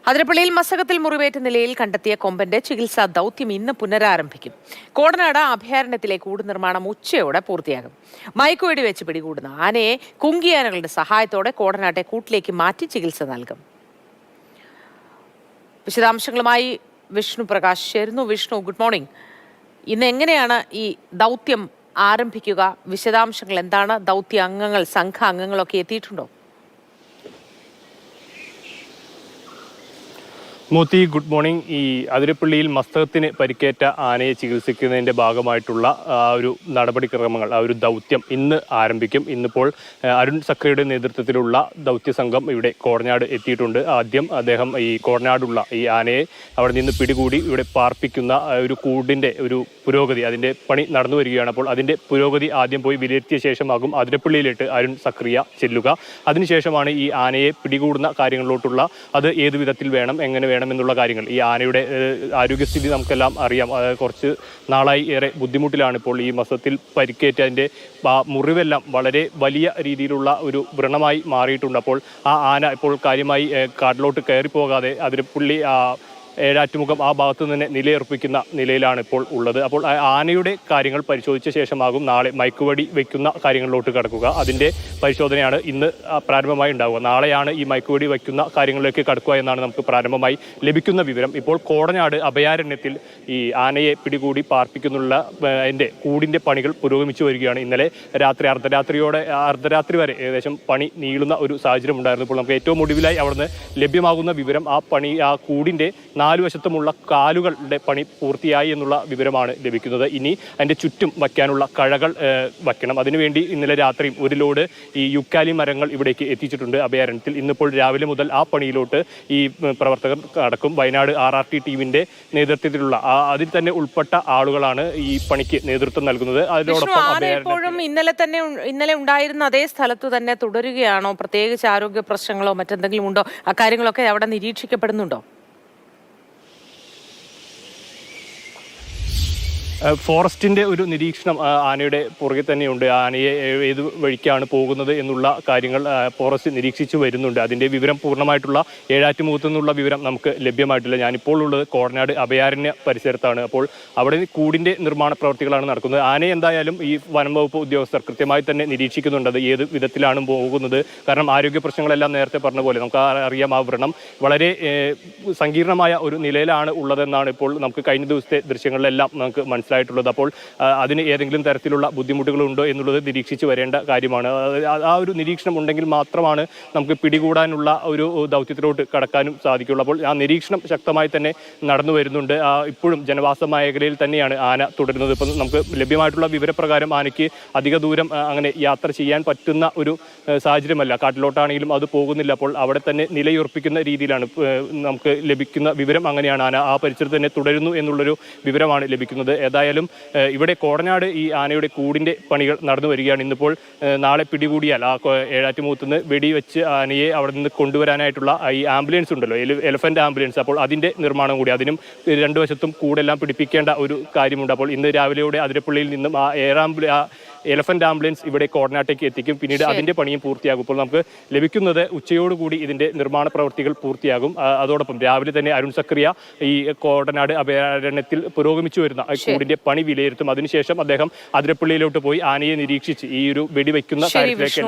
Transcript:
അതിരപ്പള്ളിയിൽ മസ്തകത്തിൽ മുറിവേറ്റ നിലയിൽ കണ്ടെത്തിയ കൊമ്പന്റെ ചികിത്സാ ദൗത്യം ഇന്ന് പുനരാരംഭിക്കും. കോടനാട് അഭയാരണ്യത്തിലെ കൂട് നിർമ്മാണം ഉച്ചയോടെ പൂർത്തിയാകും. മയക്കുവെടി വെച്ച് പിടികൂടുന്ന ആനയെ കുങ്കിയാനകളുടെ സഹായത്തോടെ കോടനാട്ടെ കൂട്ടിലേക്ക് മാറ്റി ചികിത്സ നൽകും. വിശദാംശങ്ങളുമായി വിഷ്ണു പ്രകാശ് ചേരുന്നു. Vishnu, good morning. ഇന്ന് എങ്ങനെയാണ് ഈ ദൗത്യം ആരംഭിക്കുക? വിശദാംശങ്ങൾ എന്താണ്? ദൗത്യ അംഗങ്ങൾ, സംഘ അംഗങ്ങളൊക്കെ എത്തിയിട്ടുണ്ടോ? Moothi, good morning. ഈ അതിരപ്പള്ളിയിൽ മസ്തകത്തിന് പരിക്കേറ്റ ആനയെ ചികിത്സിക്കുന്നതിൻ്റെ ഭാഗമായിട്ടുള്ള ഒരു നടപടിക്രമങ്ങൾ, ഒരു ദൗത്യം ഇന്ന് ആരംഭിക്കും. ഇന്നിപ്പോൾ അരുൺ സക്രിയുടെ നേതൃത്വത്തിലുള്ള ദൗത്യ സംഘം ഇവിടെ കോടനാട് എത്തിയിട്ടുണ്ട്. ആദ്യം അദ്ദേഹം ഈ കോടനാടുള്ള ഈ ആനയെ അവിടെ നിന്ന് പിടികൂടി ഇവിടെ പാർപ്പിക്കുന്ന ഒരു കൂടിൻ്റെ ഒരു പുരോഗതി, അതിൻ്റെ പണി നടന്നു വരികയാണ്. അപ്പോൾ അതിൻ്റെ പുരോഗതി ആദ്യം പോയി വിലയിരുത്തിയ ശേഷമാകും അതിരപ്പള്ളിയിലിട്ട് അരുൺ സക്രിയ ചെല്ലുക. അതിനുശേഷമാണ് ഈ ആനയെ പിടികൂടുന്ന കാര്യങ്ങളിലോട്ടുള്ള അത് ഏതു വിധത്തിൽ വേണം, എങ്ങനെ വേണമെന്നുള്ള കാര്യങ്ങൾ. ഈ ആനയുടെ ആരോഗ്യസ്ഥിതി നമുക്കെല്ലാം അറിയാം. കുറച്ച് നാളായി ഏറെ ബുദ്ധിമുട്ടിലാണ്. ഇപ്പോൾ ഈ മസ്തകത്തിൽ പരിക്കേറ്റതിൻ്റെ മുറിവെല്ലാം വളരെ വലിയ രീതിയിലുള്ള ഒരു വ്രണമായി മാറിയിട്ടുണ്ട്. അപ്പോൾ ആ ആന ഇപ്പോൾ കാര്യമായി കാട്ടിലോട്ട് കയറിപ്പോകാതെ അതിരപ്പള്ളി ഏഴാറ്റുമുഖം ആ ഭാഗത്തു തന്നെ നിലയുറപ്പിക്കുന്ന നിലയിലാണ് ഇപ്പോൾ ഉള്ളത്. അപ്പോൾ ആനയുടെ കാര്യങ്ങൾ പരിശോധിച്ച ശേഷമാകും നാളെ മയക്കുവെടി വയ്ക്കുന്ന കാര്യങ്ങളിലോട്ട് കടക്കുക. അതിൻ്റെ പരിശോധനയാണ് ഇന്ന് പ്രാരംഭമായി ഉണ്ടാവുക. നാളെയാണ് ഈ മയക്കുവെടി വയ്ക്കുന്ന കാര്യങ്ങളിലേക്ക് കടക്കുക എന്നാണ് നമുക്ക് പ്രാരംഭമായി ലഭിക്കുന്ന വിവരം. ഇപ്പോൾ കോടനാട് അഭയാരണ്യത്തിൽ ഈ ആനയെ പിടികൂടി പാർപ്പിക്കുന്നുള്ള അതിൻ്റെ കൂടിൻ്റെ പണികൾ പുരോഗമിച്ചു വരികയാണ്. ഇന്നലെ രാത്രി അർദ്ധരാത്രി വരെ ഏകദേശം പണി നീളുന്ന ഒരു സാഹചര്യം ഉണ്ടായിരുന്നു. ഇപ്പോൾ നമുക്ക് ഏറ്റവും ഒടുവിലായി അവിടുന്ന് ലഭ്യമാകുന്ന വിവരം ആ കൂടിൻ്റെ 4 വശത്തുമുള്ള കാലുകളുടെ പണി പൂർത്തിയായി എന്നുള്ള വിവരമാണ് ലഭിക്കുന്നത്. ഇനി അതിൻ്റെ ചുറ്റും വയ്ക്കാനുള്ള കഴകൾ വയ്ക്കണം. അതിനുവേണ്ടി ഇന്നലെ രാത്രി ഒരു ലോഡ് ഈ യുക്കാലി മരങ്ങൾ ഇവിടേക്ക് എത്തിച്ചിട്ടുണ്ട് അഭയാരണ്യത്തിൽ. ഇന്നിപ്പോൾ രാവിലെ മുതൽ ആ പണിയിലോട്ട് ഈ പ്രവർത്തകർ അടക്കം വയനാട് RRT ടീമിന്റെ നേതൃത്വത്തിലുള്ള അതിൽ തന്നെ ഉൾപ്പെട്ട ആളുകളാണ് ഈ പണിക്ക് നേതൃത്വം നൽകുന്നത്. അതിനോടൊപ്പം ഇന്നലെ ഉണ്ടായിരുന്ന അതേ സ്ഥലത്ത് തന്നെ തുടരുകയാണോ? പ്രത്യേകിച്ച് ആരോഗ്യ പ്രശ്നങ്ങളോ മറ്റെന്തെങ്കിലും ഉണ്ടോ? അക്കാര്യങ്ങളൊക്കെ അവിടെ നിരീക്ഷിക്കപ്പെടുന്നുണ്ടോ? ഫോറസ്റ്റിൻ്റെ ഒരു നിരീക്ഷണം ആനയുടെ പുറകെ തന്നെയുണ്ട്. ആനയെ ഏത് വഴിക്കാണ് പോകുന്നത് എന്നുള്ള കാര്യങ്ങൾ ഫോറസ്റ്റ് നിരീക്ഷിച്ചു വരുന്നുണ്ട്. അതിൻ്റെ വിവരം പൂർണ്ണമായിട്ടുള്ള ഏഴാറ്റുമുഖത്തു നിന്നുള്ള വിവരം നമുക്ക് ലഭ്യമായിട്ടില്ല. ഞാനിപ്പോൾ ഉള്ളത് കോടനാട് അഭയാരണ്യ പരിസരത്താണ്. അപ്പോൾ അവിടെ കൂടിൻ്റെ നിർമ്മാണ പ്രവർത്തികളാണ് നടക്കുന്നത്. ആനയെ എന്തായാലും ഈ വനം വകുപ്പ് ഉദ്യോഗസ്ഥർ കൃത്യമായി തന്നെ നിരീക്ഷിക്കുന്നുണ്ട്. അത് ഏത് വിധത്തിലാണ് പോകുന്നത്. കാരണം ആരോഗ്യ പ്രശ്നങ്ങളെല്ലാം നേരത്തെ പറഞ്ഞ പോലെ നമുക്ക് അറിയാം, ആ വ്രണം വളരെ സങ്കീർണമായ ഒരു നിലയിലാണ് ഉള്ളതെന്നാണ് ഇപ്പോൾ നമുക്ക് കഴിഞ്ഞ ദിവസത്തെ ദൃശ്യങ്ങളിലെല്ലാം നമുക്ക് മനസ്സിലായിട്ടുള്ളത്. അപ്പോൾ അതിന് ഏതെങ്കിലും തരത്തിലുള്ള ബുദ്ധിമുട്ടുകളുണ്ടോ എന്നുള്ളത് നിരീക്ഷിച്ച് വരേണ്ട കാര്യമാണ്. ആ ഒരു നിരീക്ഷണം ഉണ്ടെങ്കിൽ മാത്രമാണ് നമുക്ക് പിടികൂടാനുള്ള ഒരു ദൗത്യത്തിലോട്ട് കടക്കാനും സാധിക്കുള്ളൂ. അപ്പോൾ ആ നിരീക്ഷണം ശക്തമായി തന്നെ നടന്നു വരുന്നുണ്ട്. ഇപ്പോഴും ജനവാസ മേഖലയിൽ തന്നെയാണ് ആന തുടരുന്നത്. ഇപ്പം നമുക്ക് ലഭ്യമായിട്ടുള്ള വിവരപ്രകാരം ആനയ്ക്ക് അധിക ദൂരം അങ്ങനെ യാത്ര ചെയ്യാൻ പറ്റുന്ന ഒരു സാഹചര്യമല്ല. കാട്ടിലോട്ടാണെങ്കിലും അത് പോകുന്നില്ല. അപ്പോൾ അവിടെ തന്നെ നിലയുറപ്പിക്കുന്ന രീതിയിലാണ് നമുക്ക് ലഭിക്കുന്ന വിവരം. അങ്ങനെയാണ് ആന ആ പരിസരത്ത് തന്നെ തുടരുന്നു എന്നുള്ളൊരു വിവരമാണ് ലഭിക്കുന്നത്. ഏതായാലും ഇവിടെ കോടനാട് ഈ ആനയുടെ കൂടിൻ്റെ പണികൾ നടന്നു വരികയാണ്. ഇന്നിപ്പോൾ നാളെ പിടികൂടിയാൽ ആ ഏഴാറ്റുമുഖത്തുനിന്ന് വെടിവെച്ച് ആനയെ അവിടെ നിന്ന് കൊണ്ടുവരാനായിട്ടുള്ള ഈ ആംബുലൻസ് ഉണ്ടല്ലോ, എലഫന്റ് ആംബുലൻസ്, അപ്പോൾ അതിൻ്റെ നിർമ്മാണം കൂടി, അതിനും 2 വശത്തും കൂടെല്ലാം പിടിപ്പിക്കേണ്ട ഒരു കാര്യമുണ്ട്. അപ്പോൾ ഇന്ന് രാവിലെയോടെ അതിരപ്പള്ളിയിൽ നിന്നും ആ എലഫന്റ് ആംബുലൻസ് ഇവിടെ കോടനാട്ടേക്ക് എത്തിക്കും. പിന്നീട് അതിൻ്റെ പണിയും പൂർത്തിയാകും. ഇപ്പോൾ നമുക്ക് ലഭിക്കുന്നത് ഉച്ചയോടുകൂടി ഇതിൻ്റെ നിർമ്മാണ പ്രവർത്തികൾ പൂർത്തിയാകും. അതോടൊപ്പം രാവിലെ തന്നെ അരുൺ സക്രിയ ഈ കോടനാട് അഭയാരണ്യത്തിൽ പുരോഗമിച്ചു വരുന്ന കൂടിൻ്റെ പണി വിലയിരുത്തും. അതിനുശേഷം അദ്ദേഹം അതിരപ്പള്ളിയിലോട്ട് പോയി ആനയെ നിരീക്ഷിച്ച് ഈ ഒരു വെടിവെക്കുന്ന കാര്യത്തിലേക്ക്